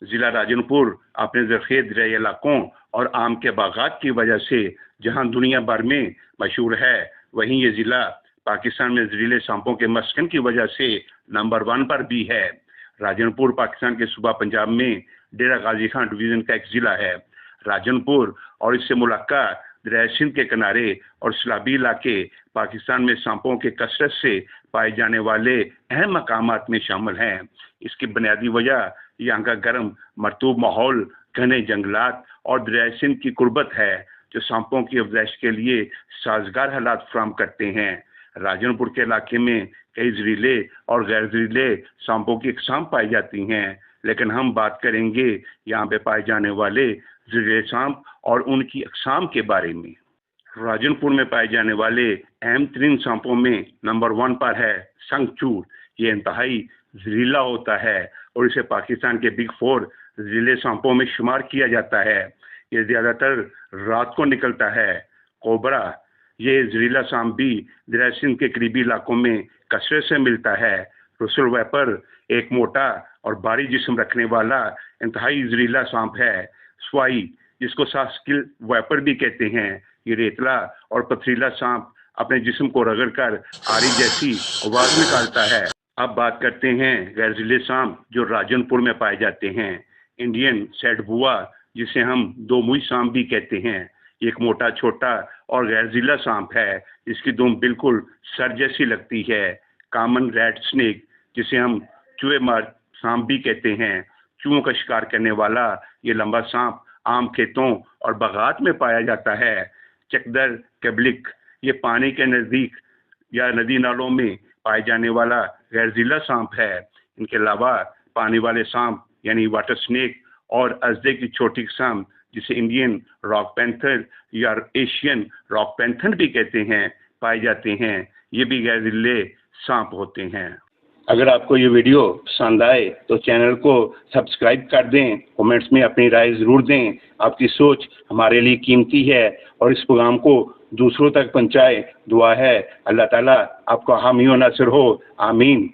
ضلع راجنپور اپنے زرخیز زرعی علاقوں اور آم کے باغات کی وجہ سے جہاں دنیا بھر میں مشہور ہے، وہیں یہ ضلع پاکستان میں زہریلے سانپوں کے مسکن کی وجہ سے نمبر 1 پر بھی ہے۔ راجنپور پاکستان کے صوبہ پنجاب میں ڈیرہ غازی خان ڈویژن کا ایک ضلع ہے۔ راجنپور اور اس سے ملحقہ دریائے سندھ کے کنارے اور سیلابی علاقے پاکستان میں سانپوں کے کثرت سے پائے جانے والے اہم مقامات میں شامل ہیں۔ اس کی بنیادی وجہ یہاں کا گرم مرطوب ماحول، گھنے جنگلات اور دریائے سندھ کی قربت ہے، جو سانپوں کی افزائش کے لیے سازگار حالات فراہم کرتے ہیں۔ راجنپور کے علاقے میں کئی زہریلے اور غیر زہریلے سانپوں کی اقسام پائی جاتی ہیں، لیکن ہم بات کریں گے یہاں پہ پائے جانے والے زہریلے سانپ اور ان کی اقسام کے بارے میں۔ راجنپور میں پائے جانے والے اہم ترین سانپوں میں نمبر 1 پر ہے سنگ چور۔ یہ انتہائی زہریلا ہوتا ہے اور اسے پاکستان کے بگ 4 زہریلے سانپوں میں شمار کیا جاتا ہے۔ یہ زیادہ تر رات کو نکلتا ہے۔ کوبرا، یہ زہریلا سانپ بھی دریائے سندھ کے قریبی علاقوں میں کثرت سے ملتا ہے۔ رسل ویپر ایک موٹا اور بھاری جسم رکھنے والا انتہائی زہریلا سانپ ہے۔ سوائی، جس کو سافٹ اسکل ویپر بھی کہتے ہیں، یہ ریتلا اور پتھریلا سانپ اپنے جسم کو رگڑ کر آری جیسی آواز نکالتا ہے۔ اب بات کرتے ہیں غیر زہریلے سانپ جو راجنپور میں پائے جاتے ہیں۔ انڈین سیڈ بوا، جسے ہم 2 منھ سانپ بھی کہتے ہیں، یہ ایک موٹا، چھوٹا اور غیر زہریلا سانپ ہے۔ اس کی دم بالکل سر جیسی لگتی ہے۔ کامن ریڈ سنیک، جسے ہم چوہے مار سانپ بھی کہتے ہیں، چوہوں کا شکار کرنے والا یہ لمبا سانپ عام کھیتوں اور باغات میں پایا جاتا ہے۔ چکدر کیبلک، یہ پانی کے نزدیک یا ندی نالوں میں پائے جانے والا غیر زہریلا سانپ ہے۔ ان کے علاوہ پانی والے سانپ یعنی واٹر سنیک اور ازدے کی چھوٹی قسم جسے انڈین راک پینتھر یا ایشین راک پینتھر بھی کہتے ہیں پائے جاتے ہیں۔ یہ بھی غیر زہریلے سانپ ہوتے ہیں۔ اگر آپ کو یہ ویڈیو پسند آئے تو چینل کو سبسکرائب کر دیں، کومنٹس میں اپنی رائے ضرور دیں۔ آپ کی سوچ ہمارے لیے قیمتی ہے اور اس پیغام کو دوسروں تک پہنچائے۔ دعا ہے اللہ تعالیٰ آپ کو حامی و ناصر ہو، آمین۔